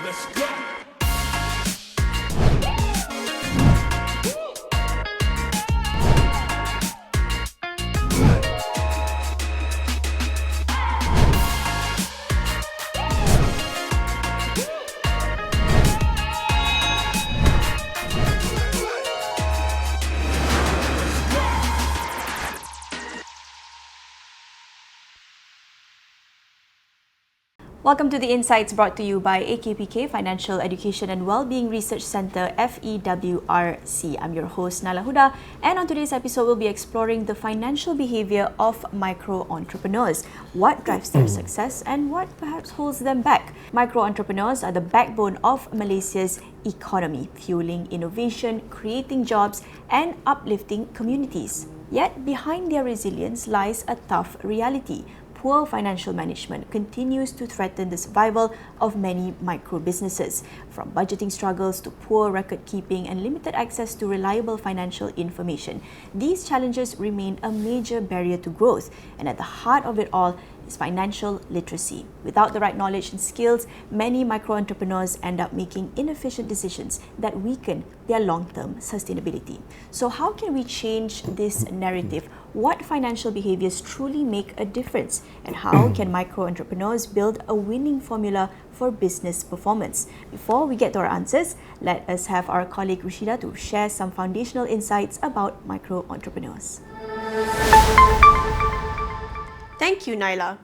Let's go. Welcome to the Insights brought to you by AKPK, Financial Education and Wellbeing Research Centre, FEWRC. I'm your host, Nala Huda, and on today's episode, we'll be exploring the financial behaviour of micro-entrepreneurs, what drives their success and what perhaps holds them back. Micro-entrepreneurs are the backbone of Malaysia's economy, fueling innovation, creating jobs and uplifting communities. Yet, behind their resilience lies a tough reality. Poor financial management continues to threaten the survival of many micro businesses, from budgeting struggles to poor record keeping and limited access to reliable financial information. These challenges remain a major barrier to growth, and at the heart of it all is financial literacy. Without the right knowledge and skills, many micro-entrepreneurs end up making inefficient decisions that weaken their long-term sustainability. So how can we change this narrative? What financial behaviors truly make a difference? And how can micro-entrepreneurs build a winning formula for business performance? Before we get to our answers, let us have our colleague Rushida to share some foundational insights about micro-entrepreneurs. Thank you, Naila.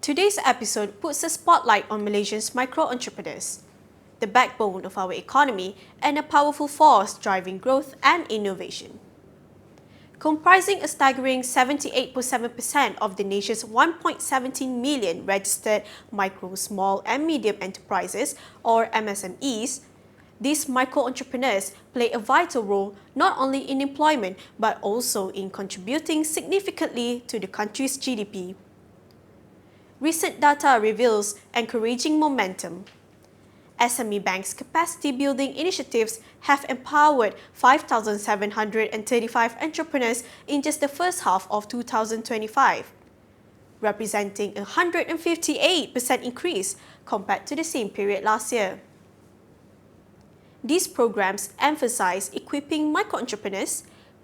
Today's episode puts a spotlight on Malaysia's micro-entrepreneurs, the backbone of our economy and a powerful force driving growth and innovation. Comprising a staggering 78.7% of the nation's 1.17 million registered micro, small and medium enterprises or MSMEs, these micro-entrepreneurs play a vital role not only in employment but also in contributing significantly to the country's GDP. Recent data reveals encouraging momentum. SME Bank's capacity building initiatives have empowered 5,735 entrepreneurs in just the first half of 2025, representing a 158% increase compared to the same period last year. These programs emphasize equipping micro-entrepreneurs,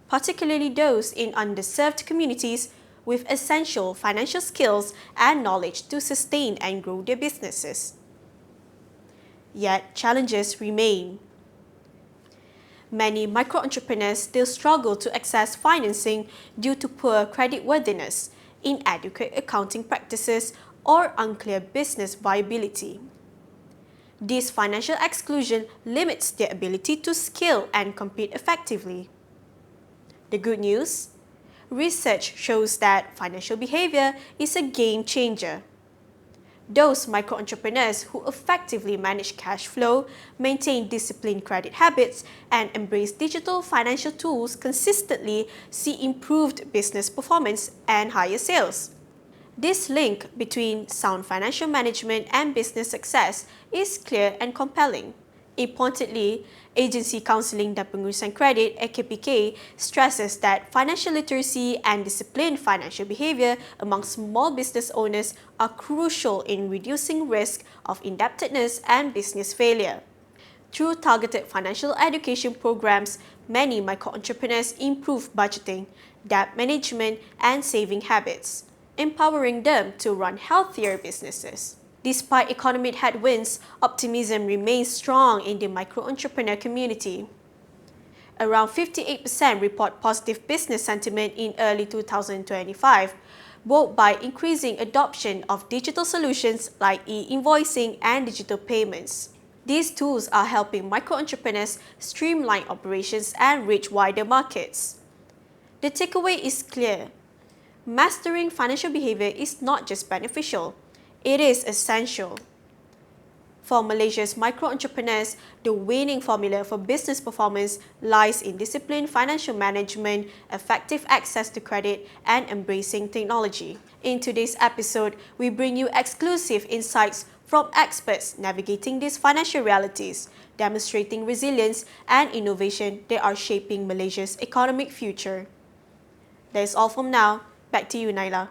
particularly those in underserved communities, with essential financial skills and knowledge to sustain and grow their businesses. Yet, challenges remain. Many micro-entrepreneurs still struggle to access financing due to poor creditworthiness, inadequate accounting practices, or unclear business viability. This financial exclusion limits their ability to scale and compete effectively. The good news? Research shows that financial behaviour is a game changer. Those micro-entrepreneurs who effectively manage cash flow, maintain disciplined credit habits, and embrace digital financial tools consistently see improved business performance and higher sales. This link between sound financial management and business success is clear and compelling. Importantly, Agency Counselling dan Pengurusan Kredit (AKPK) stresses that financial literacy and disciplined financial behaviour among small business owners are crucial in reducing risk of indebtedness and business failure. Through targeted financial education programs, many micro-entrepreneurs improve budgeting, debt management, and saving habits, empowering them to run healthier businesses. Despite economic headwinds, optimism remains strong in the micro-entrepreneur community. Around 58% report positive business sentiment in early 2025, buoyed by increasing adoption of digital solutions like e-invoicing and digital payments. These tools are helping micro-entrepreneurs streamline operations and reach wider markets. The takeaway is clear. Mastering financial behaviour is not just beneficial, it is essential. For Malaysia's micro-entrepreneurs, the winning formula for business performance lies in disciplined financial management, effective access to credit, and embracing technology. In today's episode, we bring you exclusive insights from experts navigating these financial realities, demonstrating resilience and innovation that are shaping Malaysia's economic future. That is all from now. Back to you, Naila.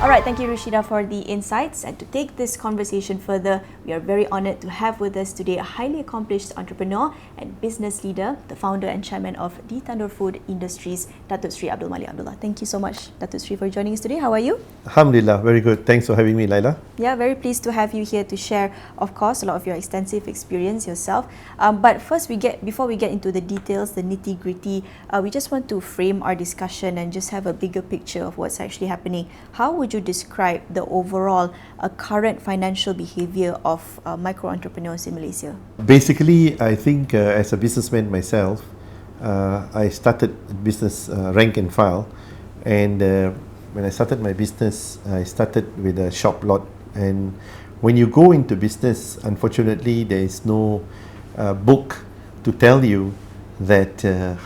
All right, thank you, Rashida, for the insights. And to take this conversation further, we are very honored to have with us today a highly accomplished entrepreneur and business leader, the founder and chairman of the Tandoor Food Industries, Dato Seri Abdul Malik Abdullah. Thank you so much, Dato Seri, for joining us today. How are you? Alhamdulillah, very good. Thanks for having me, Laila. Yeah, very pleased to have you here to share, of course, a lot of your extensive experience yourself. But first, before we get into the details, the nitty-gritty, we just want to frame our discussion and just have a bigger picture of what's actually happening. How would you describe the overall current financial behaviour of micro entrepreneurs in Malaysia? Basically, I think as a businessman myself, I started business rank and file, and when I started my business, I started with a shop lot. And when you go into business, unfortunately, there is no book to tell you that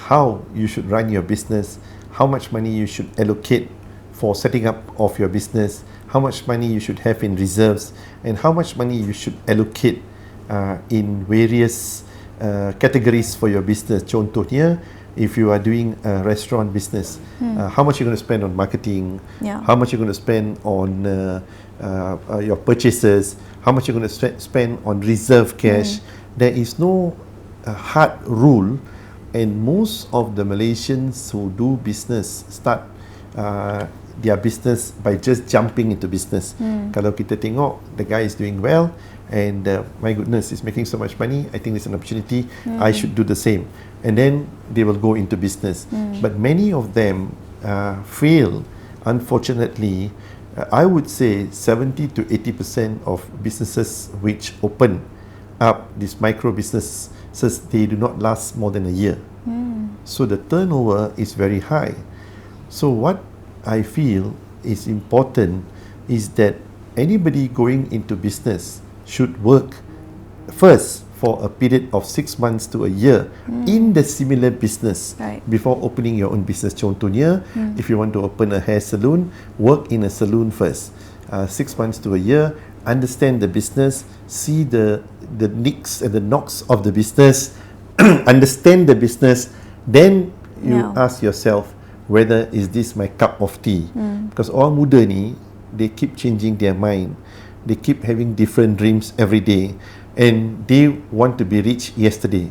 how you should run your business, how much money you should allocate for setting up of your business, how much money you should have in reserves, and how much money you should allocate in various categories for your business. Contohnya, if you are doing a restaurant business, how much you're going to spend on marketing, how much you're going to spend on your purchases, how much you're going to spend on reserve cash. There is no hard rule, and most of the Malaysians who do business start their business by just jumping into business. Kalau kita tengok the guy is doing well and my goodness, he's making so much money, I think it's an opportunity, I should do the same, and then they will go into business. But many of them fail, unfortunately. I would say 70 to 80% of businesses which open up these micro businesses, they do not last more than a year. So the turnover is very high. So what I feel is important is that anybody going into business should work first for a period of 6 months to a year in the similar business before opening your own business. Contohnya, if you want to open a hair salon, work in a salon first. 6 months to a year, understand the business, see the nicks and the knocks of the business, understand the business, then you ask yourself, whether is this my cup of tea? Because orang muda ni, they keep changing their mind. They keep having different dreams every day, and they want to be rich yesterday.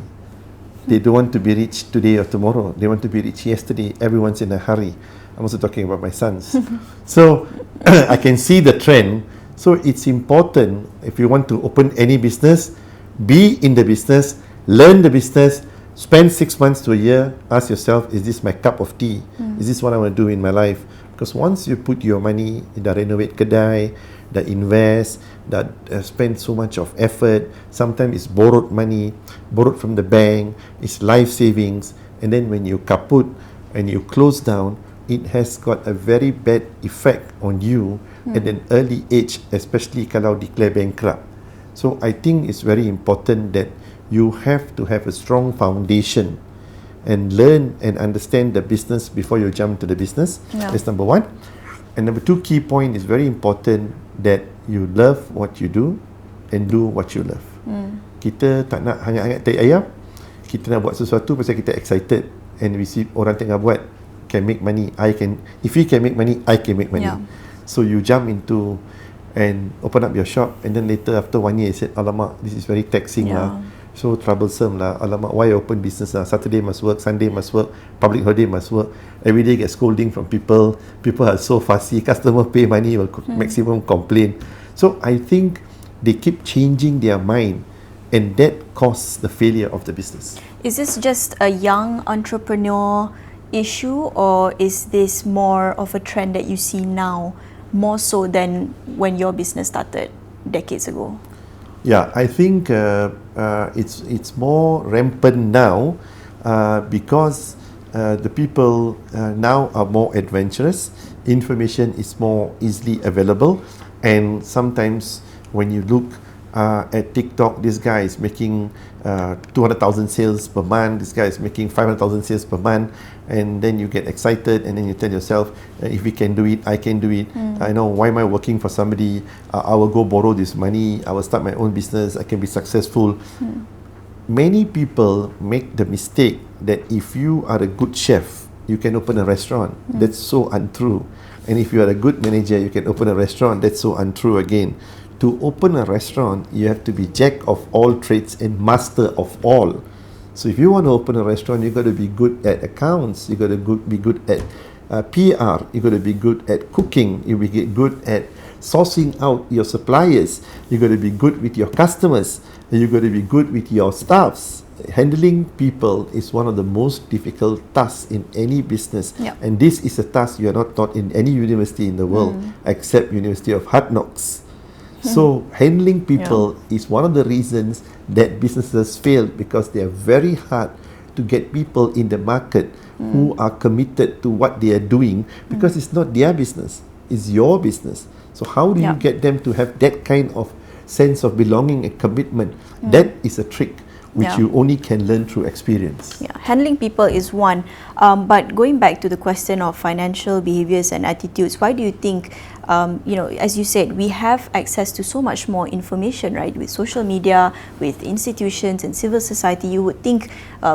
They don't want to be rich today or tomorrow. They want to be rich yesterday. Everyone's in a hurry. I'm also talking about my sons. So I can see the trend. So it's important, if you want to open any business, be in the business, learn the business, spend 6 months to a year, ask yourself, is this my cup of tea? Is this what I want to do in my life? Because once you put your money, dah renovate kedai, dah invest, dah spend so much of effort, sometimes it's borrowed money, borrowed from the bank, it's life savings, and then when you kaput and you close down, it has got a very bad effect on you at an early age, especially kalau declare bankrupt. So I think it's very important that you have to have a strong foundation and learn and understand the business before you jump to the business. That's number one. And number two, key point is very important that you love what you do and do what you love. Kita tak nak hangat-hangat tai ayam. Kita nak buat sesuatu pasal kita excited and we see orang tengah buat can make money. If he can make money, I can make money. So you jump into and open up your shop, and then later after 1 year you said, alamak, this is very taxing lah. So troublesome lah. Alamak, why open business lah? Saturday must work, Sunday must work, public holiday must work. Every day get scolding from people. People are so fussy. Customer pay money will maximum complain. So I think they keep changing their mind, and that causes the failure of the business. Is this just a young entrepreneur issue, or is this more of a trend that you see now, more so than when your business started decades ago? Yeah, I think it's more rampant now because the people now are more adventurous. Information is more easily available, and sometimes when you look at TikTok, this guy is making 200,000 sales per month, this guy is making 500,000 sales per month, and then you get excited, and then you tell yourself, if we can do it, I can do it. I know, why am I working for somebody? I will go borrow this money, I will start my own business, I can be successful. Many people make the mistake that if you are a good chef, you can open a restaurant. That's so untrue. And if you are a good manager, you can open a restaurant. That's so untrue again. To open a restaurant, you have to be jack of all trades and master of all. So if you want to open a restaurant, you got to be good at accounts. You got to be good at PR. You got to be good at cooking. You be good at sourcing out your suppliers. You got to be good with your customers. You got to be good with your staffs. Handling people is one of the most difficult tasks in any business. Yep. And this is a task you are not taught in any university in the world except University of Hard Knocks. So handling people is one of the reasons that businesses fail, because they are very hard to get people in the market who are committed to what they are doing, because it's not their business, it's your business. So how do you get them to have that kind of sense of belonging and commitment? That is a trick which you only can learn through experience. Yeah, handling people is one, but going back to the question of financial behaviors and attitudes, why do you think, as you said, we have access to so much more information, right? With social media, with institutions and civil society, you would think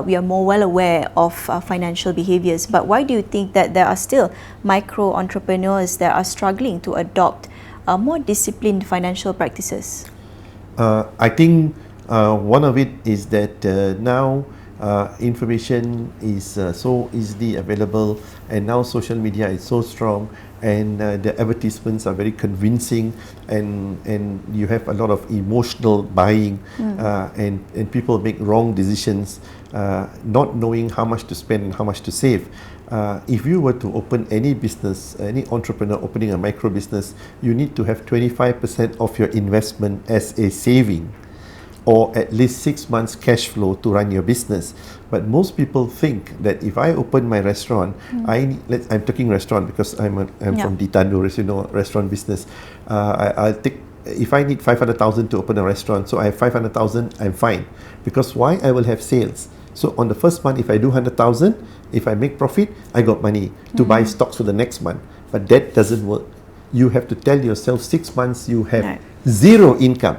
we are more well aware of financial behaviors. But why do you think that there are still micro entrepreneurs that are struggling to adopt more disciplined financial practices? I think one of it is that now information is so easily available, and now social media is so strong, and the advertisements are very convincing, and you have a lot of emotional buying, and people make wrong decisions, not knowing how much to spend and how much to save. If you were to open any business, any entrepreneur opening a micro business, you need to have 25% of your investment as a saving, or at least 6 months cash flow to run your business. But most people think that if I open my restaurant, I'm talking restaurant because I'm from Ditando, as you know, restaurant business. I'll take, if I need 500,000 to open a restaurant, so I have 500,000, I'm fine. Because why? I will have sales. So on the first month, if I do 100,000, if I make profit, I got money to buy stocks for the next month. But that doesn't work. You have to tell yourself 6 months you have zero income.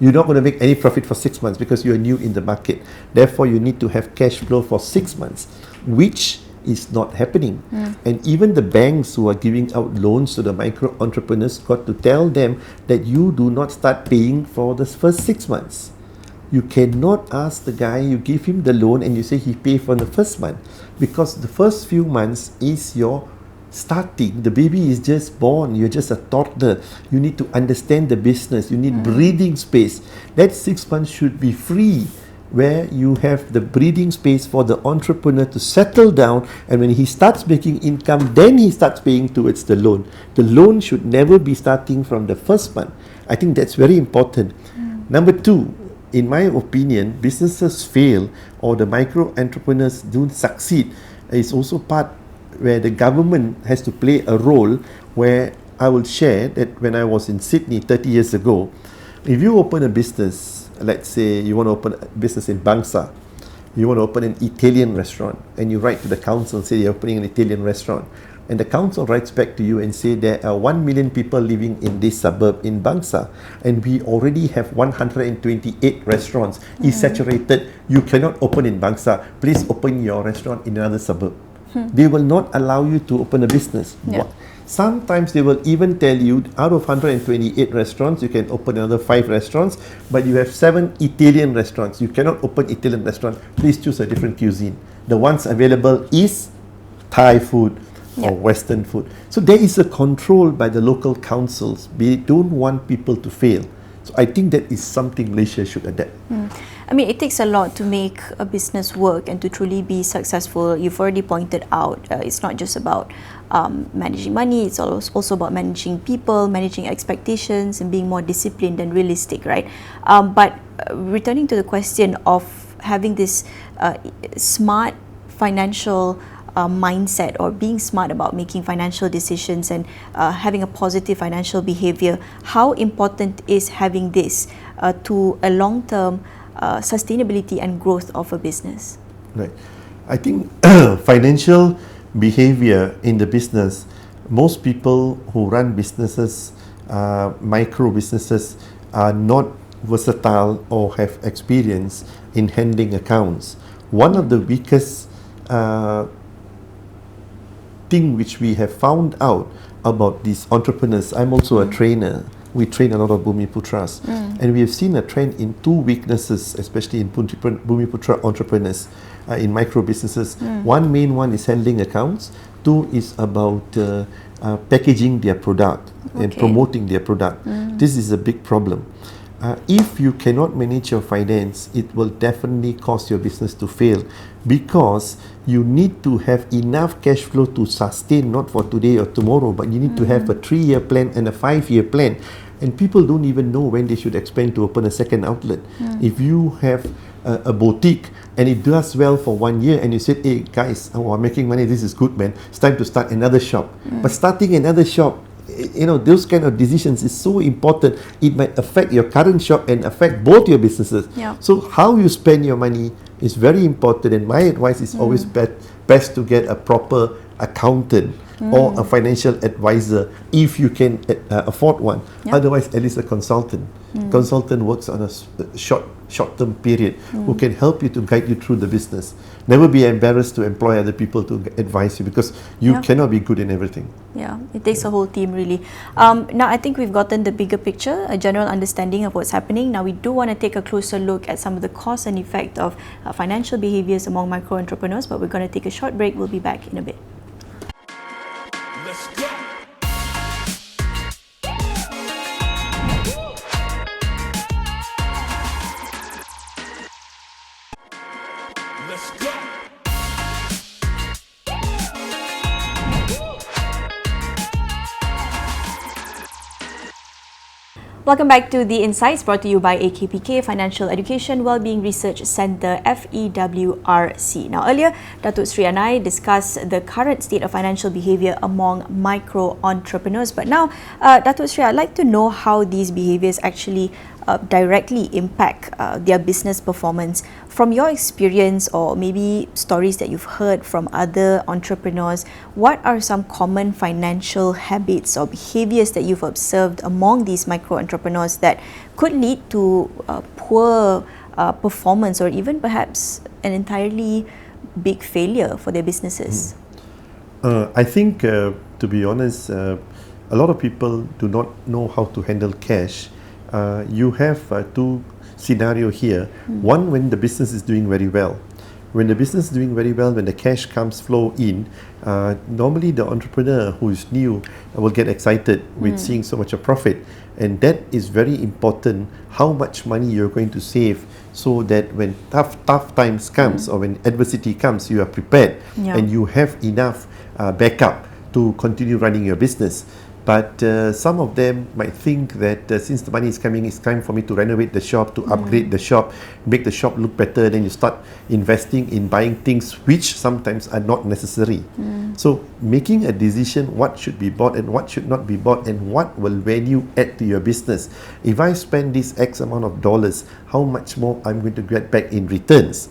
You're not going to make any profit for 6 months because you're new in the market. Therefore, you need to have cash flow for 6 months, which is not happening. And even the banks who are giving out loans to the micro entrepreneurs got to tell them that you do not start paying for the first 6 months. You cannot ask the guy, you give him the loan and you say he pay for the first month, because the first few months is your starting. The baby is just born, you're just a toddler. You need to understand the business, you need breathing space. That 6 months should be free, where you have the breathing space for the entrepreneur to settle down, and when he starts making income, then he starts paying towards the loan. The loan should never be starting from the first month. I think that's very important. Number two, in my opinion, businesses fail, or the micro entrepreneurs don't succeed, is also part where the government has to play a role. Where I will share that when I was in Sydney 30 years ago, if you open a business, let's say you want to open a business in Bangsa, you want to open an Italian restaurant, and you write to the council and say you're opening an Italian restaurant, and the council writes back to you and say there are 1 million people living in this suburb in Bangsa, and we already have 128 restaurants. It's saturated, you cannot open in Bangsa, please open your restaurant in another suburb. They will not allow you to open a business. Sometimes they will even tell you out of 128 restaurants, you can open another 5 restaurants, but you have 7 Italian restaurants. You cannot open Italian restaurant. Please choose a different cuisine. The ones available is Thai food or Western food. So there is a control by the local councils. They don't want people to fail. So I think that is something Malaysia should adapt. I mean, it takes a lot to make a business work and to truly be successful. You've already pointed out it's not just about managing money, it's also about managing people, managing expectations, and being more disciplined and realistic, right? But returning to the question of having this smart financial mindset, or being smart about making financial decisions and having a positive financial behavior, how important is having this to a long-term sustainability and growth of a business? Right. I think financial behavior in the business, most people who run businesses, micro businesses, are not versatile or have experience in handling accounts. One of the weakest thing which we have found out about these entrepreneurs, I'm also a trainer. We train a lot of Bumiputras, and we have seen a trend in two weaknesses, especially in Bumiputra entrepreneurs, in micro businesses. One main one is handling accounts. Two is about packaging their product and promoting their product. This is a big problem. If you cannot manage your finance, it will definitely cause your business to fail, because you need to have enough cash flow to sustain, not for today or tomorrow, but you need to have a 3-year plan and a 5-year plan. And people don't even know when they should expand to open a second outlet. If you have a boutique and it does well for 1 year and you said, hey guys, I'm making money, this is good, man, it's time to start another shop. But starting another shop, you know, those kind of decisions is so important. It might affect your current shop and affect both your businesses. So how you spend your money is very important, and my advice is always best to get a proper accountant or a financial advisor if you can afford one. Otherwise, at least a consultant. Consultant works on a short-term period who can help you to guide you through the business. Never be embarrassed to employ other people to advise you, because you cannot be good in everything. Yeah, it takes a whole team really. Now I think we've gotten the bigger picture, a general understanding of what's happening. Now we do want to take a closer look at some of the cause and effect of financial behaviors among micro entrepreneurs, but we're going to take a short break. We'll be back in a bit. Let's go. Let's go. Welcome back to The Insights, brought to you by AKPK, Financial Education Wellbeing Research Centre, FEWRC. Now earlier, Dato Seri and I discussed the current state of financial behaviour among micro entrepreneurs. But now, Dato Seri, I'd like to know how these behaviours actually directly impact their business performance. From your experience, or maybe stories that you've heard from other entrepreneurs, what are some common financial habits or behaviours that you've observed among these micro entrepreneurs that could lead to poor performance, or even perhaps an entirely big failure for their businesses? I think, to be honest, a lot of people do not know how to handle cash. You have two scenarios here. One, when the business is doing very well. When the business is doing very well, when the cash flow in, normally the entrepreneur who is new will get excited with seeing so much of profit. And that is very important, how much money you're going to save, so that when tough times comes or when adversity comes, you are prepared and you have enough backup to continue running your business. But some of them might think that since the money is coming, it's time for me to renovate the shop, to upgrade the shop, make the shop look better. Then you start investing in buying things which sometimes are not necessary. So making a decision what should be bought and what should not be bought, and what will value add to your business. If I spend this X amount of dollars, how much more I'm going to get back in returns?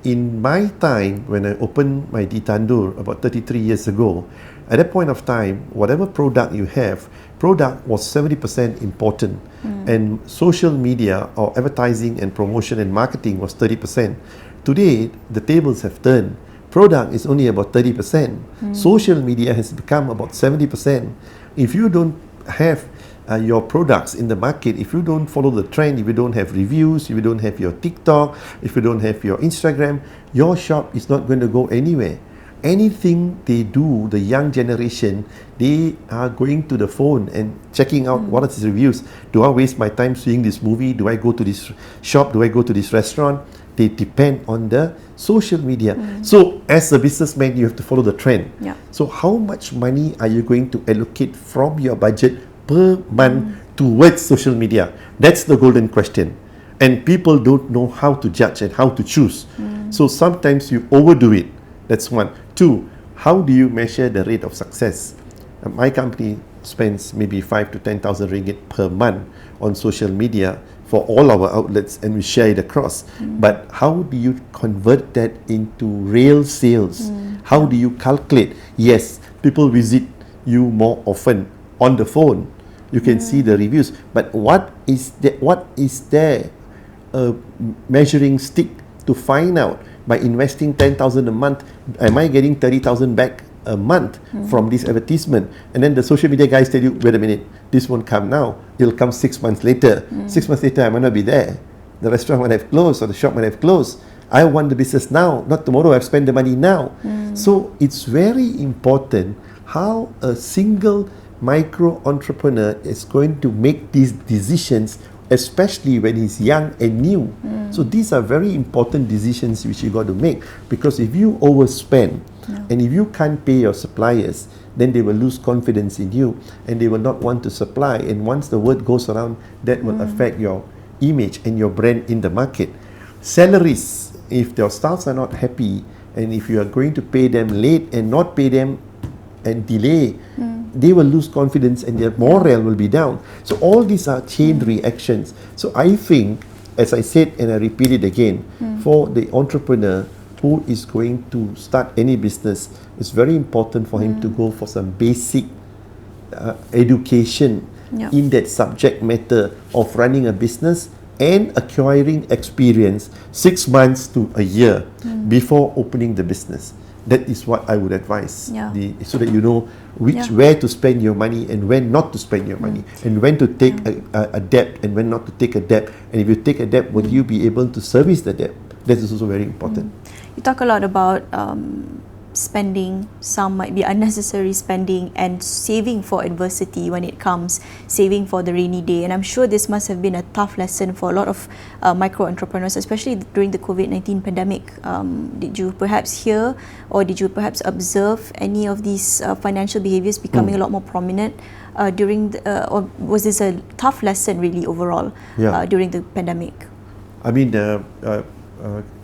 In my time, when I opened my Tandoor about 33 years ago, at that point of time, whatever product you have, product was 70% important, and social media or advertising and promotion and marketing was 30%. Today, the tables have turned. Product is only about 30%. Social media has become about 70%. If you don't have your products in the market, if you don't follow the trend, if you don't have reviews, if you don't have your TikTok, if you don't have your Instagram, your shop is not going to go anywhere. Anything they do, the young generation, they are going to the phone and checking out what are the reviews. Do I waste my time seeing this movie? Do I go to this shop? Do I go to this restaurant? They depend on the social media. So as a businessman, you have to follow the trend. So how much money are you going to allocate from your budget per month towards social media? That's the golden question. And people don't know how to judge and how to choose. So sometimes you overdo it. That's one. Two, how do you measure the rate of success? My company spends maybe 5 to 10,000 ringgit per month on social media for all our outlets, and we share it across. But how do you convert that into real sales? How do you calculate? Yes, people visit you more often on the phone. You can see the reviews. But what is there a measuring stick to find out? By investing 10,000 a month, am I getting 30,000 back a month from this advertisement, and then the social media guys tell you, wait a minute, this won't come now, it'll come 6 months later. 6 months later I might not be there, the restaurant might have closed or the shop might have closed. I want the business now, not tomorrow. I've spent the money now. So it's very important how a single micro entrepreneur is going to make these decisions, especially when he's young and new. So these are very important decisions which you got to make, because if you overspend and if you can't pay your suppliers, then they will lose confidence in you and they will not want to supply, and once the word goes around, that will affect your image and your brand in the market. Salaries, if your staffs are not happy and if you are going to pay them late and not pay them and delay, they will lose confidence and their morale will be down. So all these are chain reactions. So I think, as I said and I repeat it again, for the entrepreneur who is going to start any business, it's very important for him to go for some basic education in that subject matter of running a business and acquiring experience 6 months to a year before opening the business. That is what I would advise, so that you know where to spend your money and when not to spend your money, and when to take a debt and when not to take a debt, and if you take a debt, will you be able to service the debt? That is also very important. You talk a lot about spending. Some might be unnecessary spending, and saving for adversity when it comes, saving for the rainy day. And I'm sure this must have been a tough lesson for a lot of micro entrepreneurs, especially during the COVID-19 pandemic. Did you perhaps hear or did you perhaps observe any of these financial behaviors becoming a lot more prominent during or was this a tough lesson really overall during the pandemic? I mean,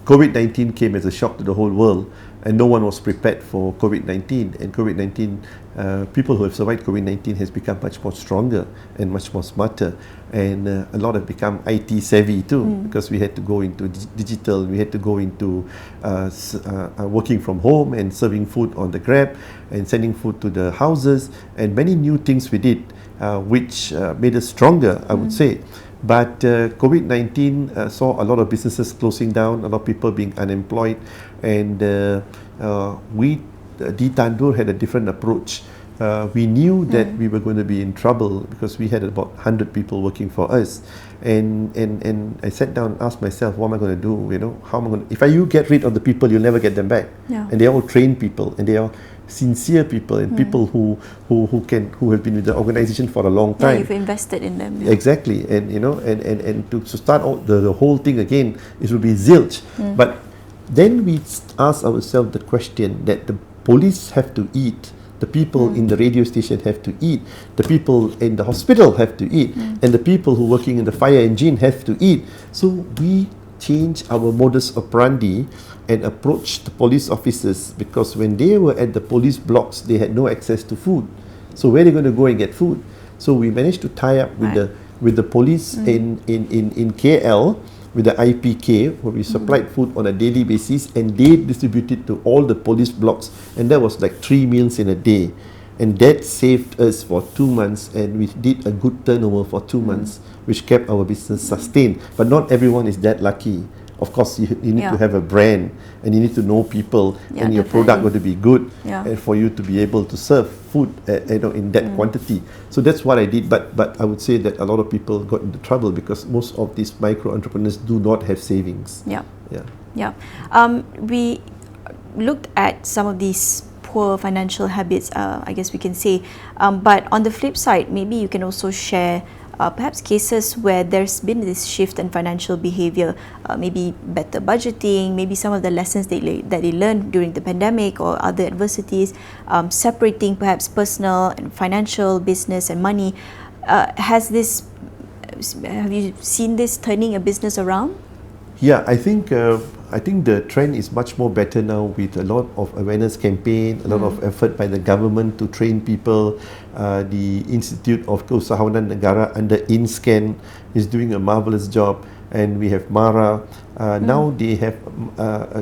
COVID-19 came as a shock to the whole world, and no one was prepared for COVID-19. And COVID-19, people who have survived COVID-19 has become much more stronger and much more smarter, and a lot have become IT savvy too, because we had to go into digital, we had to go into working from home and serving food on the Grab and sending food to the houses, and many new things we did, which made us stronger, I would say. But COVID-19 saw a lot of businesses closing down, a lot of people being unemployed, and we, Tandur, had a different approach. We knew that we were going to be in trouble because we had about 100 people working for us, and I sat down and asked myself, what am I going to do? You know, how am I going to, if you get rid of the people, you'll never get them back. And they're all trained people, and they are sincere people, and people who have been with the organization for a long time. You've invested in them. Exactly, and you know, and to start out the whole thing again, it will be zilch. But then we ask ourselves the question that the police have to eat, the people in the radio station have to eat, the people in the hospital have to eat, and the people who are working in the fire engine have to eat. So we change our modus operandi and approach the police officers, because when they were at the police blocks, they had no access to food. So where are they going to go and get food? So we managed to tie up with the police in KL, with the AKPK, where we supplied food on a daily basis, and they distributed to all the police blocks, and that was like 3 meals in a day, and that saved us for 2 months, and we did a good turnover for 2 months, which kept our business sustained. But not everyone is that lucky. Of course, you need to have a brand, and you need to know people, and your product got to be good, and for you to be able to serve food in that quantity. So that's what I did. But I would say that a lot of people got into trouble because most of these micro entrepreneurs do not have savings. We looked at some of these poor financial habits, I guess we can say, but on the flip side, maybe you can also share perhaps cases where there's been this shift in financial behavior, maybe better budgeting, maybe some of the lessons that they learned during the pandemic or other adversities, separating perhaps personal and financial, business and money. Have you seen this turning a business around? Yeah, I think the trend is much more better now, with a lot of awareness campaign, a lot of effort by the government to train people. The Institute of Keusahawanan Negara under InScan is doing a marvelous job, and we have MARA Now they have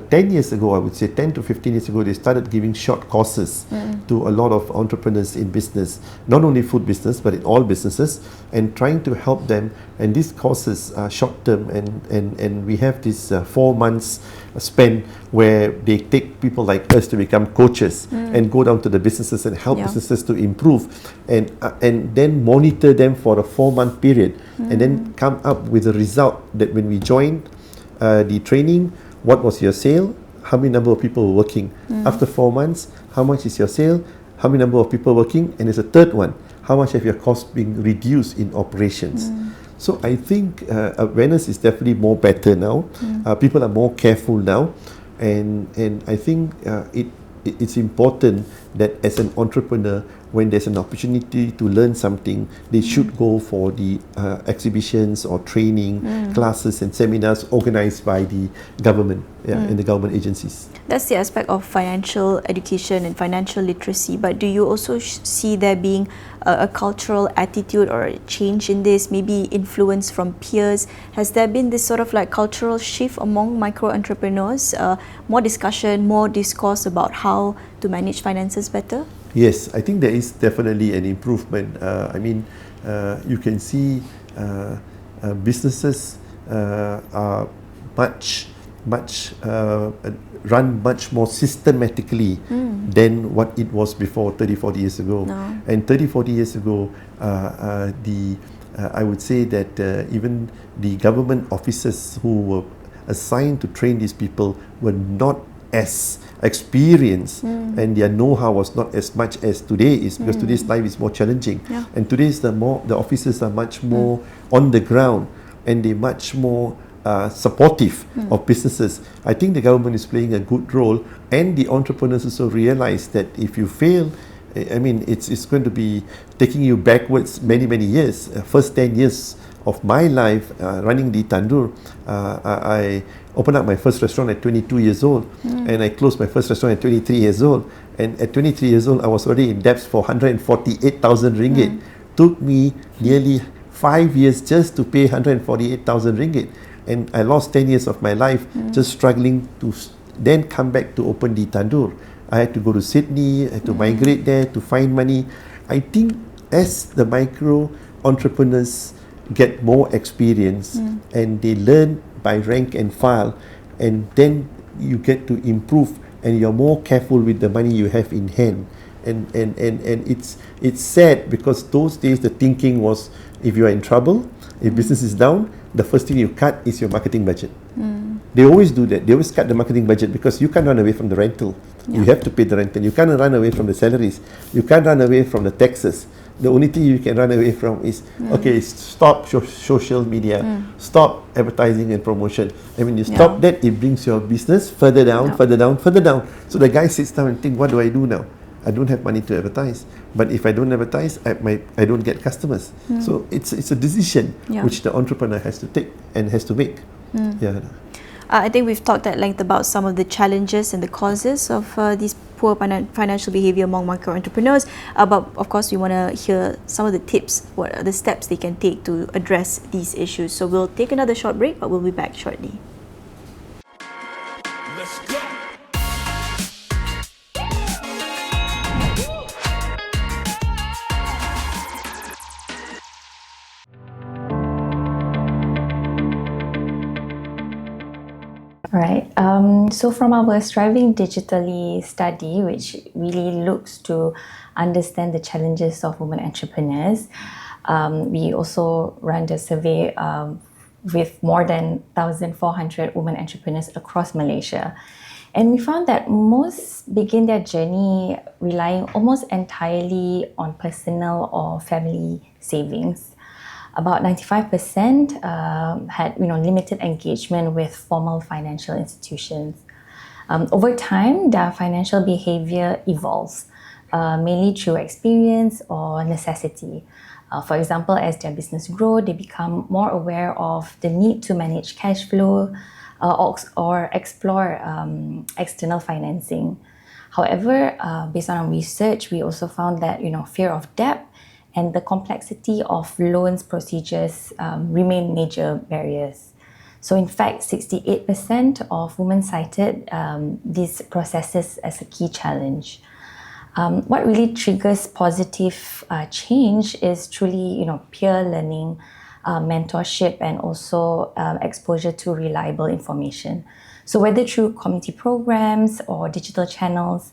10 years ago, I would say 10 to 15 years ago, they started giving short courses to a lot of entrepreneurs in business, not only food business but in all businesses, and trying to help them. And these courses are short term, and we have this 4 months span where they take people like us to become coaches and go down to the businesses and help businesses to improve, and then monitor them for a 4-month period, and then come up with a result that when we joined the training, what was your sale, how many number of people were working. After 4 months, how much is your sale, how many number of people working, and there's a third one, how much have your costs been reduced in operations. So I think awareness is definitely more better now. People are more careful now, and I think it's important that as an entrepreneur, when there's an opportunity to learn something, they should go for the exhibitions or training classes and seminars organized by the government and the government agencies. That's the aspect of financial education and financial literacy. But do you also see there being a cultural attitude or a change in this, maybe influence from peers? Has there been this sort of like cultural shift among micro entrepreneurs? More discussion, more discourse about how to manage finances better? Yes, I think there is definitely an improvement. You can see businesses are run much more systematically than what it was before 30-40 years ago. And 30-40 years ago, I would say that even the government officers who were assigned to train these people were not as experienced, and their know-how was not as much as today is, because today's life is more challenging, and today's the officers are much more on the ground, and they're much more supportive of businesses. I think the government is playing a good role, and the entrepreneurs also realize that if you fail, it's going to be taking you backwards many years. First 10 years of my life running the Tandoor, I opened up my first restaurant at 22 years old, and I closed my first restaurant at 23 years old. And at 23 years old, I was already in debts for 148,000 ringgit. Took me nearly 5 years just to pay 148,000 ringgit. And I lost 10 years of my life just struggling to then come back to open the Tandoor. I had to go to Sydney, I had to migrate there to find money. I think as the micro entrepreneurs get more experience and they learn by rank and file, and then you get to improve, and you're more careful with the money you have in hand. And it's sad, because those days the thinking was, if you are in trouble, if business is down, the first thing you cut is your marketing budget. They always do that. They always cut the marketing budget, because you can't run away from the rental. You have to pay the rental. You can't run away from the salaries. You can't run away from the taxes. The only thing you can run away from is, okay, stop social media, stop advertising and promotion. And when you stop that, it brings your business further down, further down. So the guy sits down and thinks, what do I do now? I don't have money to advertise. But if I don't advertise, I don't get customers. So it's a decision which the entrepreneur has to take and has to make. I think we've talked at length about some of the challenges and the causes of these poor financial behavior among micro entrepreneurs. But of course, we want to hear some of the tips, what are the steps they can take to address these issues. So we'll take another short break, but we'll be back shortly. Let's go. Right. So from our Striving Digitally study, which really looks to understand the challenges of women entrepreneurs, we also ran the survey with more than 1,400 women entrepreneurs across Malaysia. And we found that most begin their journey relying almost entirely on personal or family savings. About 95% had limited engagement with formal financial institutions. Over time, their financial behavior evolves, mainly through experience or necessity. For example, as their business grows, they become more aware of the need to manage cash flow or explore external financing. However, based on our research, we also found that fear of debt and the complexity of loans procedures remain major barriers. So in fact, 68% of women cited these processes as a key challenge. What really triggers positive change is truly, peer learning, mentorship, and also exposure to reliable information. So whether through community programs or digital channels,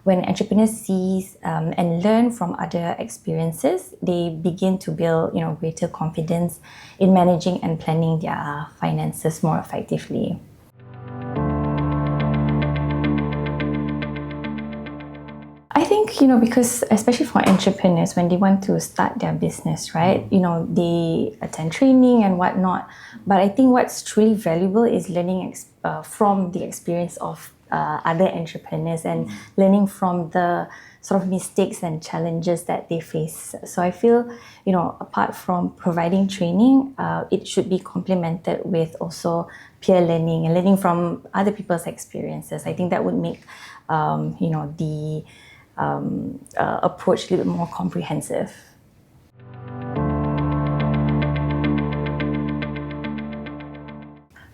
when entrepreneurs see and learn from other experiences, they begin to build, greater confidence in managing and planning their finances more effectively. I think, because especially for entrepreneurs, when they want to start their business, right, they attend training and whatnot. But I think what's truly valuable is learning from the experience of other entrepreneurs and learning from the sort of mistakes and challenges that they face. So I feel, apart from providing training, it should be complemented with also peer learning and learning from other people's experiences. I think that would make, the approach a little bit more comprehensive.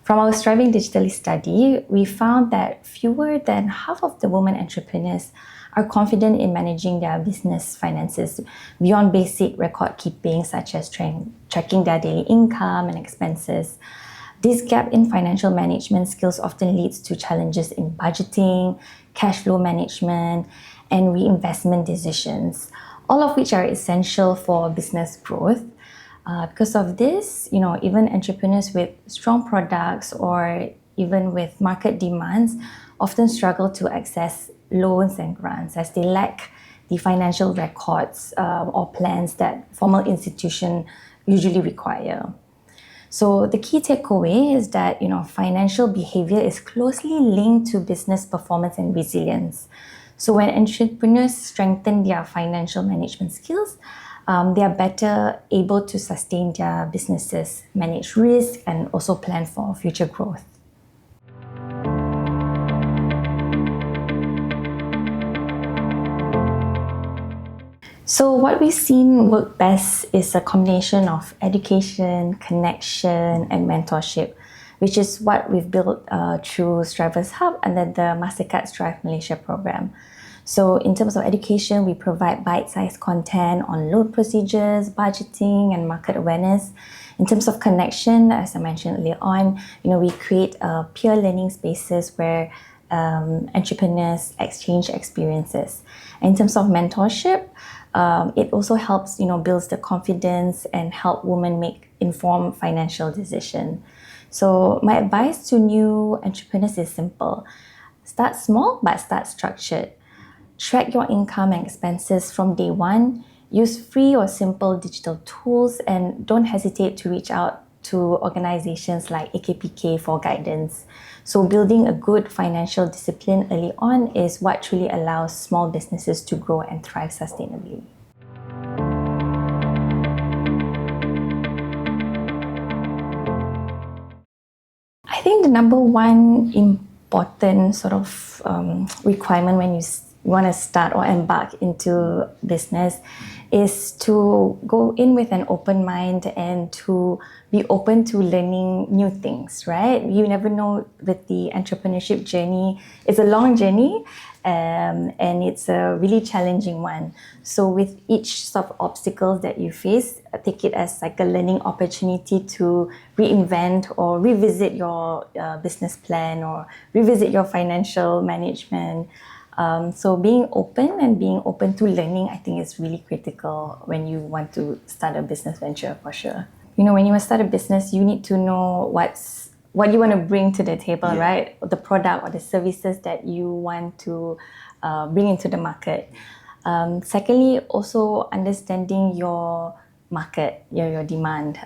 From our Striving Digitally study, we found that fewer than half of the women entrepreneurs are confident in managing their business finances beyond basic record keeping, such as tracking their daily income and expenses. This gap in financial management skills often leads to challenges in budgeting, cash flow management, and reinvestment decisions, all of which are essential for business growth. Because of this, even entrepreneurs with strong products or even with market demands often struggle to access loans and grants as they lack the financial records or plans that formal institutions usually require. So the key takeaway is that, financial behavior is closely linked to business performance and resilience. So when entrepreneurs strengthen their financial management skills, they are better able to sustain their businesses, manage risk, and also plan for future growth. So what we've seen work best is a combination of education, connection, and mentorship, which is what we've built through Strivers Hub under the Mastercard Strive Malaysia program. So in terms of education, we provide bite-sized content on loan procedures, budgeting, and market awareness. In terms of connection, as I mentioned earlier on, we create peer learning spaces where entrepreneurs exchange experiences. In terms of mentorship, it also helps, builds the confidence and help women make informed financial decisions. So my advice to new entrepreneurs is simple. Start small, but start structured. Track your income and expenses from day one. Use free or simple digital tools, and don't hesitate to reach out to organizations like AKPK for guidance. So building a good financial discipline early on is what truly allows small businesses to grow and thrive sustainably. I think the number one important sort of requirement when you want to start or embark into business is to go in with an open mind and to be open to learning new things, right? You never know with the entrepreneurship journey. It's a long journey and it's a really challenging one. So with each sort of obstacles that you face, take it as like a learning opportunity to reinvent or revisit your business plan or revisit your financial management. So being open to learning, I think is really critical when you want to start a business venture for sure. When you want to start a business, you need to know what you want to bring to the table, right? The product or the services that you want to bring into the market. Secondly, also understanding your market, your demand.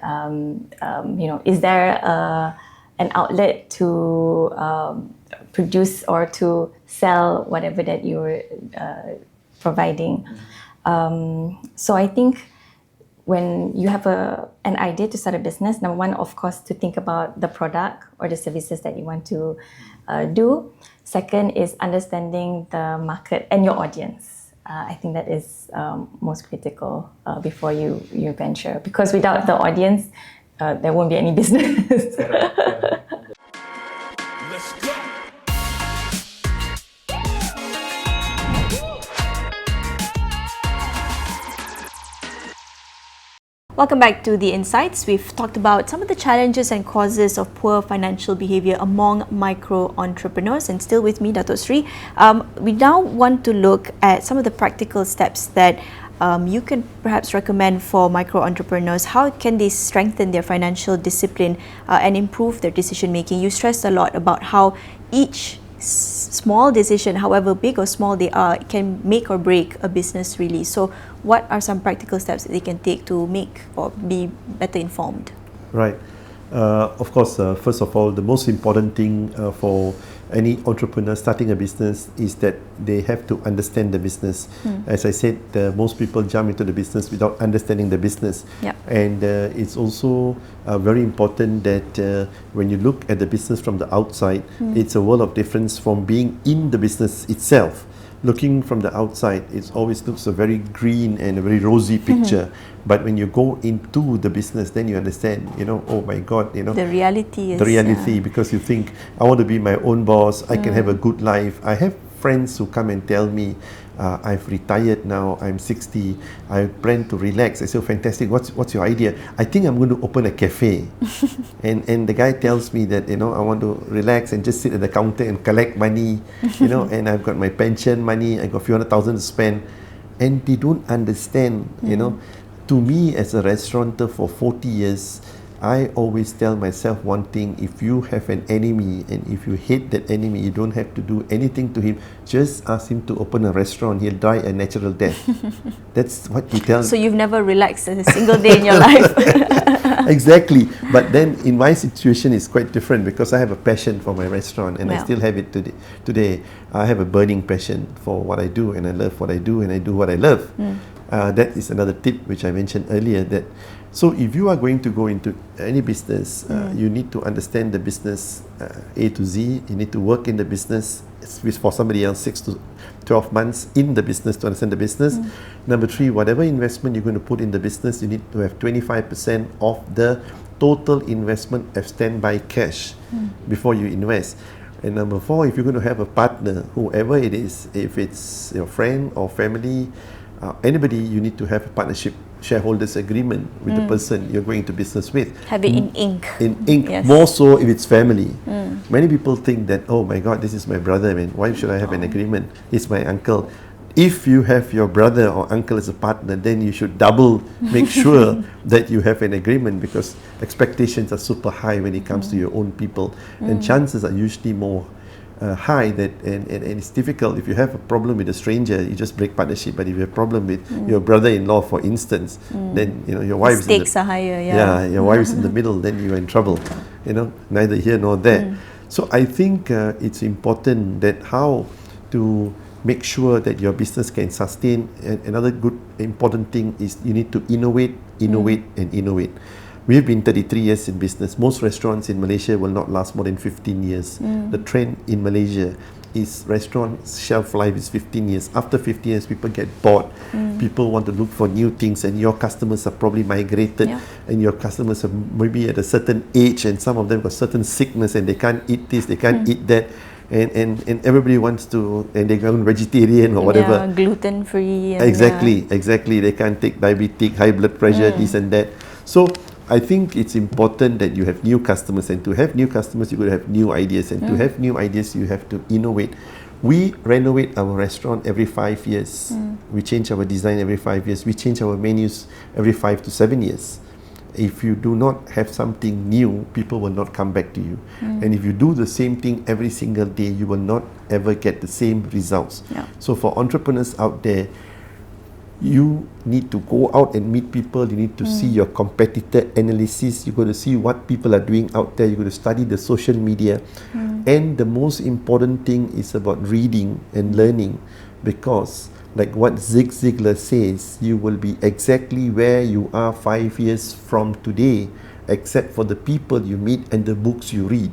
Is there an outlet to produce or to sell whatever that you're providing? So I think when you have an idea to start a business, number one, of course, to think about the product or the services that you want to do. Second is understanding the market and your audience. I think that is most critical before you venture, because without the audience, there won't be any business. Welcome back to The Insights. We've talked about some of the challenges and causes of poor financial behaviour among micro-entrepreneurs, and still with me, Dato Seri. We now want to look at some of the practical steps that you can perhaps recommend for micro-entrepreneurs. How can they strengthen their financial discipline and improve their decision making? You stressed a lot about how each small decision, however big or small they are, can make or break a business really. So what are some practical steps that they can take to make or be better informed? Right. Of course, first of all, the most important thing for any entrepreneur starting a business is that they have to understand the business. As I said, most people jump into the business without understanding the business. Yep. And it's also very important that when you look at the business from the outside, it's a world of difference from being in the business itself. Looking from the outside, it always looks a very green and a very rosy picture. But when you go into the business, then you understand, oh my God, the reality is... The reality, because you think, I want to be my own boss, I can have a good life. I have friends who come and tell me, I've retired now, I'm 60, I plan to relax. I say, oh, fantastic, what's your idea? I think I'm going to open a cafe. and the guy tells me that, I want to relax and just sit at the counter and collect money, and I've got my pension money, I've got a few $100,000 to spend. And they don't understand, To me, as a restaurateur for 40 years, I always tell myself one thing: if you have an enemy and if you hate that enemy, you don't have to do anything to him. Just ask him to open a restaurant, he'll die a natural death. That's what you tell. So you've never relaxed a single day in your life. Exactly. But then in my situation it's quite different, because I have a passion for my restaurant, and I still have it today. I have a burning passion for what I do, and I love what I do, and I do what I love. That is another tip which I mentioned earlier, that so if you are going to go into any business, you need to understand the business A to Z. You need to work in the business, for somebody else 6 to 12 months in the business to understand the business. Number 3, whatever investment you're going to put in the business, you need to have 25% of the total investment as standby cash before you invest. And number 4, if you're going to have a partner, whoever it is, if it's your friend or family, anybody, you need to have a partnership shareholders agreement with the person you're going to business with. Have it in ink. In ink, yes. More so if it's family. Many people think that, oh my God, this is my brother, man, why should I have an agreement? It's my uncle. If you have your brother or uncle as a partner, then you should double make sure that you have an agreement, because expectations are super high when it comes to your own people, and chances are usually more high that and it's difficult. If you have a problem with a stranger, you just break partnership. But if you have a problem with your brother-in-law, for instance, then your wife stakes are higher. Your wife is in the middle, then you're in trouble. Neither here nor there. So I think it's important that how to make sure that your business can sustain. And another good important thing is you need to innovate, and innovate. We've been 33 years in business. Most restaurants in Malaysia will not last more than 15 years. The trend in Malaysia is restaurant shelf life is 15 years. After 15 years, people get bored. People want to look for new things, and your customers are probably migrated, and your customers are maybe at a certain age, and some of them got certain sickness, and they can't eat this, they can't eat that. And everybody wants to, and they're going vegetarian or whatever. Gluten free. Exactly. They can't take diabetic, high blood pressure, this and that. So I think it's important that you have new customers, and to have new customers, you've got to have new ideas, and to have new ideas, you have to innovate. We renovate our restaurant every 5 years. We change our design every 5 years. We change our menus every 5 to 7 years. If you do not have something new, people will not come back to you. And if you do the same thing every single day, you will not ever get the same results. So for entrepreneurs out there, you need to go out and meet people. You need to see your competitor analysis. You've got to see what people are doing out there. You've got to study the social media. And the most important thing is about reading and learning, because like what Zig Ziglar says, you will be exactly where you are 5 years from today, except for the people you meet and the books you read.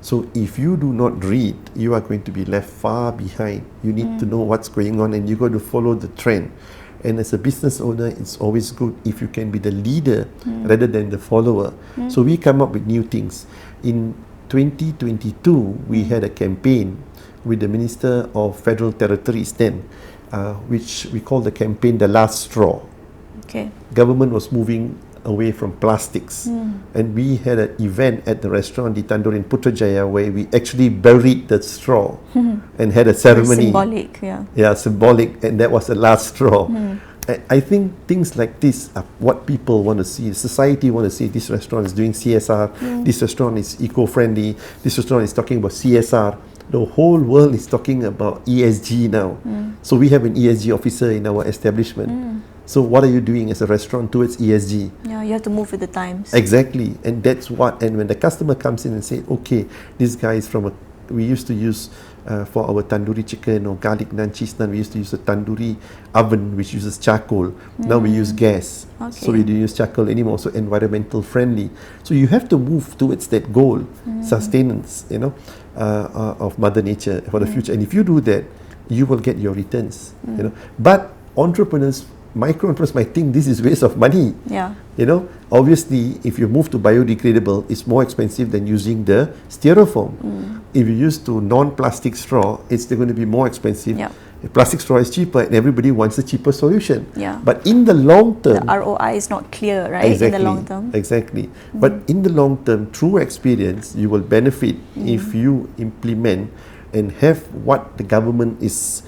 So if you do not read, you are going to be left far behind. You need to know what's going on, and you've got to follow the trend. And as a business owner, it's always good if you can be the leader rather than the follower. So we come up with new things. In 2022, we had a campaign with the Minister of Federal Territories then, which we call the campaign The Last Straw. Okay. Government was moving away from plastics. And we had an event at the restaurant Di Tandoor in Putrajaya where we actually buried the straw and had a ceremony. Symbolic, yeah. Yeah, symbolic, and that was the last straw. I think things like this are what people want to see. Society want to see this restaurant is doing CSR, this restaurant is eco-friendly, this restaurant is talking about CSR. The whole world is talking about ESG now. So we have an ESG officer in our establishment. So what are you doing as a restaurant towards ESG? Yeah, you have to move with the times. Exactly, and that's what. And when the customer comes in and say, okay, this guy is from a, we used to use for our tandoori chicken or garlic naan, cheese naan, we used to use a tandoori oven which uses charcoal. Now we use gas, so we don't use charcoal anymore. So environmental friendly. So you have to move towards that goal, sustenance, you know, of Mother Nature for the future. And if you do that, you will get your returns. You know, but entrepreneurs, micro entrepreneurs might think this is waste of money. Yeah. You know, obviously, if you move to biodegradable, it's more expensive than using the styrofoam. If you use to non-plastic straw, it's going to be more expensive. Yeah. If plastic straw is cheaper, and everybody wants a cheaper solution. Yeah. But in the long term, The ROI is not clear, right? exactly, In the long term. exactly. But in the long term, through experience, you will benefit if you implement and have what the government is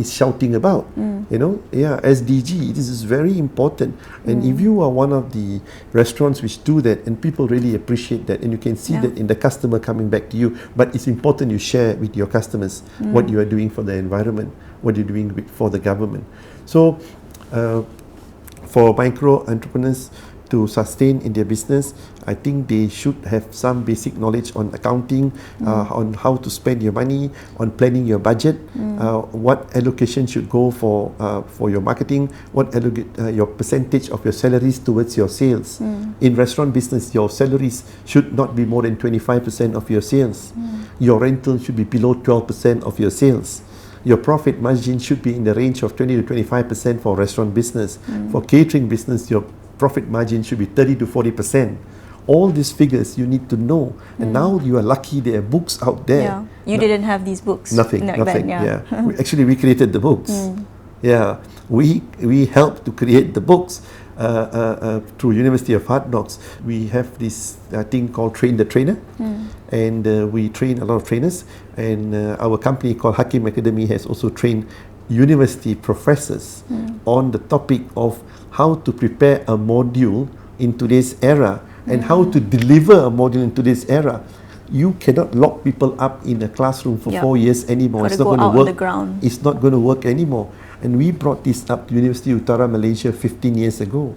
shouting about. You know, yeah, SDG, this is very important. And if you are one of the restaurants which do that, and people really appreciate that, and you can see that in the customer coming back to you, but it's important you share with your customers what you are doing for the environment, what you're doing for the government. So for micro entrepreneurs to sustain in their business, I think they should have some basic knowledge on accounting, on how to spend your money, on planning your budget, what allocation should go for your marketing, what your percentage of your salaries towards your sales. In restaurant business, your salaries should not be more than 25% of your sales. Your rental should be below 12% of your sales. Your profit margin should be in the range of 20 to 25% for restaurant business. For catering business, your profit margin should be 30 to 40%. All these figures you need to know. And now you are lucky there are books out there. Yeah. You didn't have these books. Nothing. Then, Yeah. We created the books. Yeah. We helped to create the books through University of Hard Knocks. We have this thing called Train the Trainer. And we train a lot of trainers. And our company called Hakim Academy has also trained university professors on the topic of how to prepare a module in today's era and how to deliver a module in today's era. You cannot lock people up in a classroom for 4 years anymore. It's not go going to out work. on the ground. It's not going to work anymore. And we brought this up to University of Utara Malaysia 15 years ago.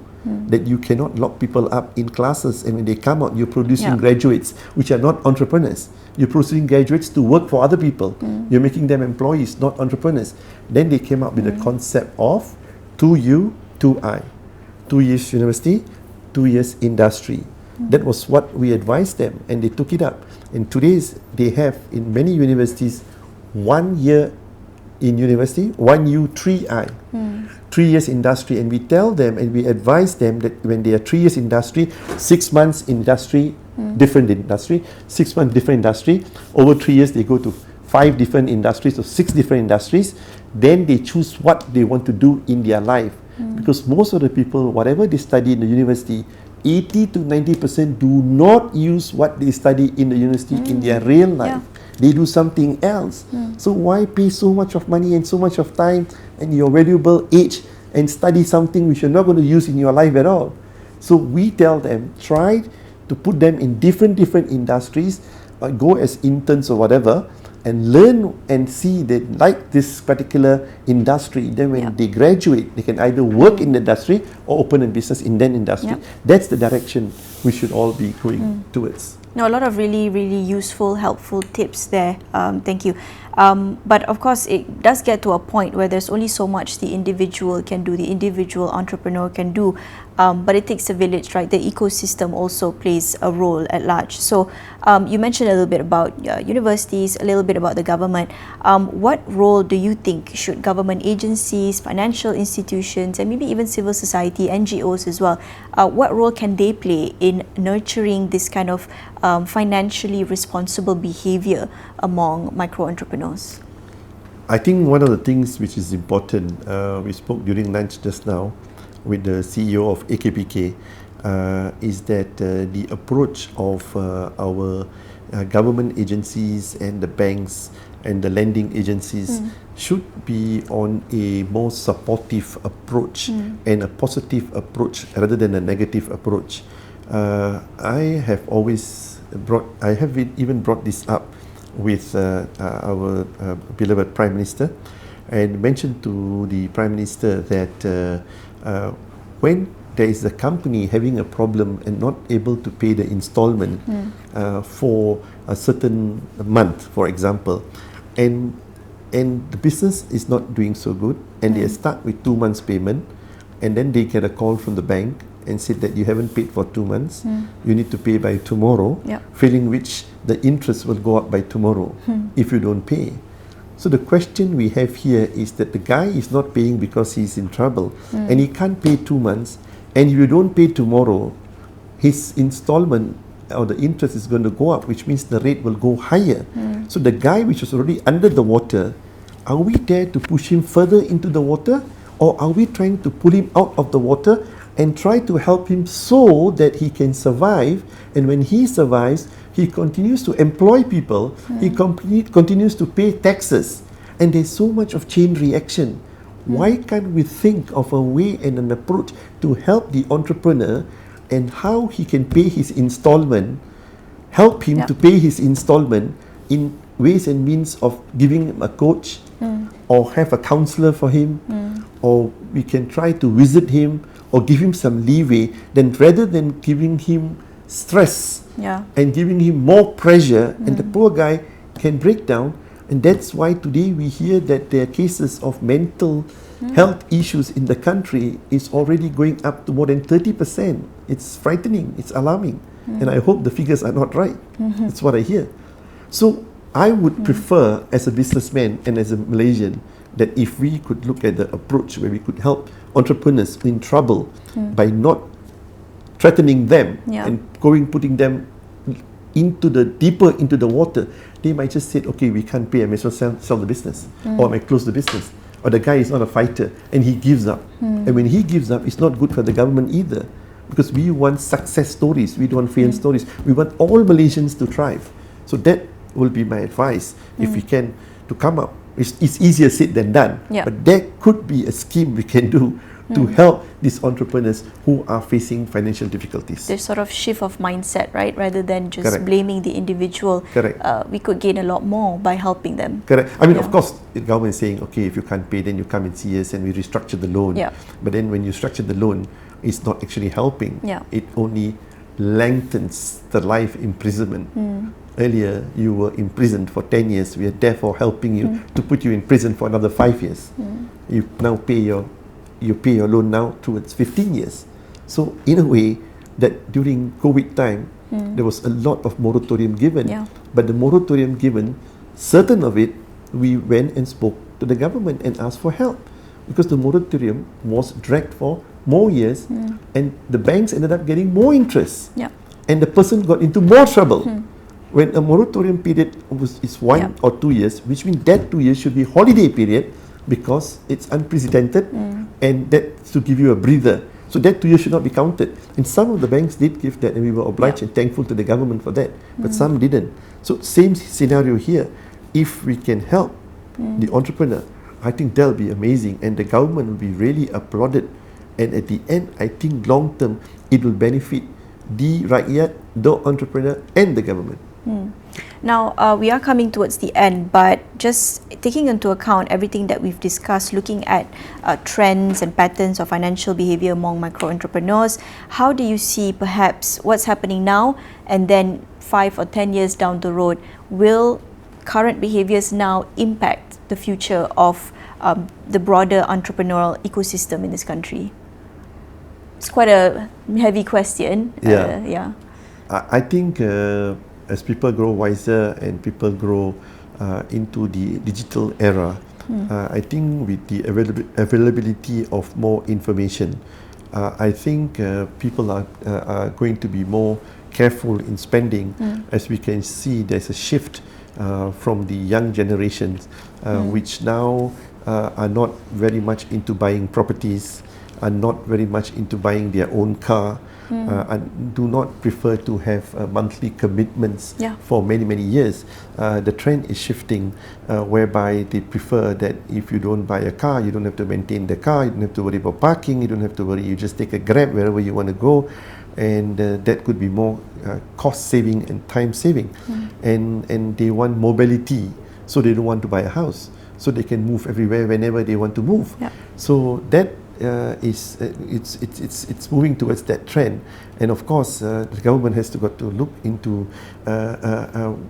That you cannot lock people up in classes, and when they come out, you're producing graduates which are not entrepreneurs. You're producing graduates to work for other people. You're making them employees, not entrepreneurs. Then they came up with the concept of 2U, 2I. 2 years university, 2 years industry. That was what we advised them, and they took it up. And today they have in many universities 1 year in university, 1U, 3I. 3 years industry, and we tell them and we advise them that when they are 3 years industry, 6 months industry, different industry, 6 months different industry, over 3 years they go to 5 different industries or 6 different industries, then they choose what they want to do in their life. Because most of the people, whatever they study in the university, 80 to 90% do not use what they study in the university in their real life. They do something else. So why pay so much of money and so much of time and your valuable age and study something which you're not going to use in your life at all? So we tell them, try to put them in different industries, go as interns or whatever, and learn and see they like this particular industry. Then when they graduate, they can either work in the industry or open a business in that industry. That's the direction we should all be going towards. No, a lot of really, really useful, helpful tips there. Thank you. But of course, it does get to a point where there's only so much the individual can do, the individual entrepreneur can do. But it takes a village, right? The ecosystem also plays a role at large. So you mentioned a little bit about universities, a little bit about the government. What role do you think should government agencies, financial institutions, and maybe even civil society, NGOs as well, what role can they play in nurturing this kind of financially responsible behavior among micro-entrepreneurs? I think one of the things which is important, we spoke during lunch just now with the CEO of AKPK, is that the approach of our government agencies and the banks and the lending agencies should be on a more supportive approach and a positive approach rather than a negative approach. I have even brought this up with our beloved Prime Minister, and mentioned to the Prime Minister that when there is a company having a problem and not able to pay the installment for a certain month, for example, and the business is not doing so good, and they are stuck with 2 months payment, and then they get a call from the bank and said that you haven't paid for 2 months, you need to pay by tomorrow, failing which the interest will go up by tomorrow if you don't pay. So the question we have here is that the guy is not paying because he's in trouble and he can't pay 2 months, and if you don't pay tomorrow, his installment or the interest is going to go up, which means the rate will go higher. So the guy which is already under the water, are we there to push him further into the water, or are we trying to pull him out of the water and try to help him so that he can survive, and when he survives, he continues to employ people, he continues to pay taxes, and there's so much of chain reaction. Why can't we think of a way and an approach to help the entrepreneur and how he can pay his installment, help him to pay his installment in ways and means of giving him a coach or have a counselor for him, or we can try to visit him or give him some leeway, then rather than giving him stress and giving him more pressure, and the poor guy can break down. And that's why today we hear that there are cases of mental health issues in the country is already going up to more than 30%. It's frightening, it's alarming, and I hope the figures are not right. That's what I hear. So I would prefer, as a businessman and as a Malaysian, that if we could look at the approach where we could help entrepreneurs in trouble by not threatening them and putting them deeper into the water, they might just say, okay, we can't pay, I may as well sell the business, or I may close the business, or the guy is not a fighter and he gives up. And when he gives up, it's not good for the government either, because we want success stories, we don't want failed stories, we want all Malaysians to thrive. So that will be my advice, if we can, to come up. It's easier said than done, but there could be a scheme we can do to help these entrepreneurs who are facing financial difficulties. There's sort of shift of mindset, right? Rather than just blaming the individual, we could gain a lot more by helping them. Correct. I mean, of course, the government is saying, okay, if you can't pay, then you come and see us and we restructure the loan. But then when you structure the loan, it's not actually helping. It only lengthens the life imprisonment. Earlier, you were imprisoned for 10 years. We are therefore helping you to put you in prison for another 5 years. You now pay your loan now towards 15 years. So in a way, that during COVID time, there was a lot of moratorium given. But the moratorium given, certain of it, we went and spoke to the government and asked for help, because the moratorium was dragged for more years, and the banks ended up getting more interest, and the person got into more trouble. When a moratorium period is 1 or 2 years, which means that 2 years should be holiday period, because it's unprecedented, and that's to give you a breather. So that 2 years should not be counted. And some of the banks did give that, and we were obliged and thankful to the government for that. But some didn't. So same scenario here. If we can help the entrepreneur, I think that'll be amazing, and the government will be really applauded. And at the end, I think long term, it will benefit the rakyat, the entrepreneur, and the government. Now, we are coming towards the end, but just taking into account everything that we've discussed, looking at trends and patterns of financial behavior among micro entrepreneurs, how do you see perhaps what's happening now, and then 5 or 10 years down the road, will current behaviors now impact the future of the broader entrepreneurial ecosystem in this country? It's quite a heavy question. I think as people grow wiser and people grow into the digital era, I think with the availability of more information, I think people are going to be more careful in spending. As we can see, there's a shift from the young generations, which now are not very much into buying properties. are not very much into buying their own car, and do not prefer to have monthly commitments for many years. The trend is shifting, whereby they prefer that if you don't buy a car, you don't have to maintain the car, you don't have to worry about parking, you don't have to worry, you just take a Grab wherever you want to go, and that could be more cost saving and time saving. And they want mobility, so they don't want to buy a house, so they can move everywhere whenever they want to move. So that it's moving towards that trend, and of course the government has to got to look into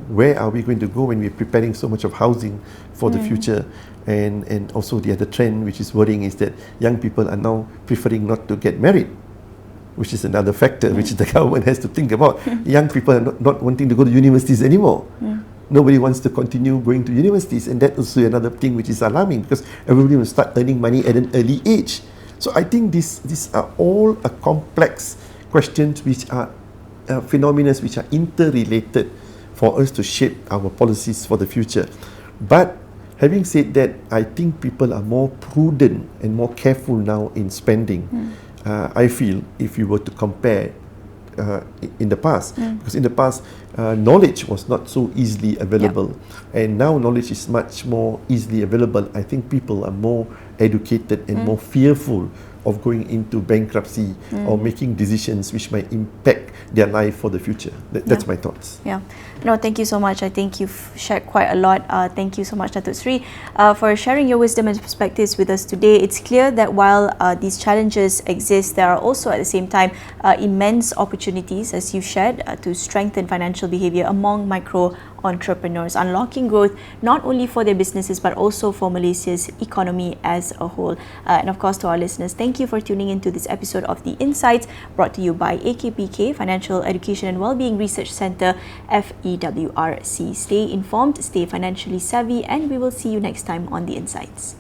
where are we going to go when we're preparing so much of housing for the future. And also the other trend which is worrying is that young people are now preferring not to get married, which is another factor which the government has to think about. Young people are not wanting to go to universities anymore. Nobody wants to continue going to universities, and that's also another thing which is alarming, because everybody will start earning money at an early age. So I think these are all a complex questions which are phenomena which are interrelated for us to shape our policies for the future. But having said that, I think people are more prudent and more careful now in spending. I feel if you were to compare in the past, because in the past knowledge was not so easily available, and now knowledge is much more easily available. I think people are more educated and more fearful of going into bankruptcy or making decisions which might impact their life for the future. That's my thoughts. No, thank you so much. I think you've shared quite a lot. Thank you so much, Dato Seri, for sharing your wisdom and perspectives with us today. It's clear that while these challenges exist, there are also at the same time immense opportunities, as you shared, to strengthen financial behavior among micro entrepreneurs, unlocking growth not only for their businesses but also for Malaysia's economy as a whole. And of course, to our listeners, thank you for tuning into this episode of The Insights, brought to you by AKPK, Financial Education and Wellbeing Research Centre, FEWRC. Stay informed, stay financially savvy, and we will see you next time on The Insights.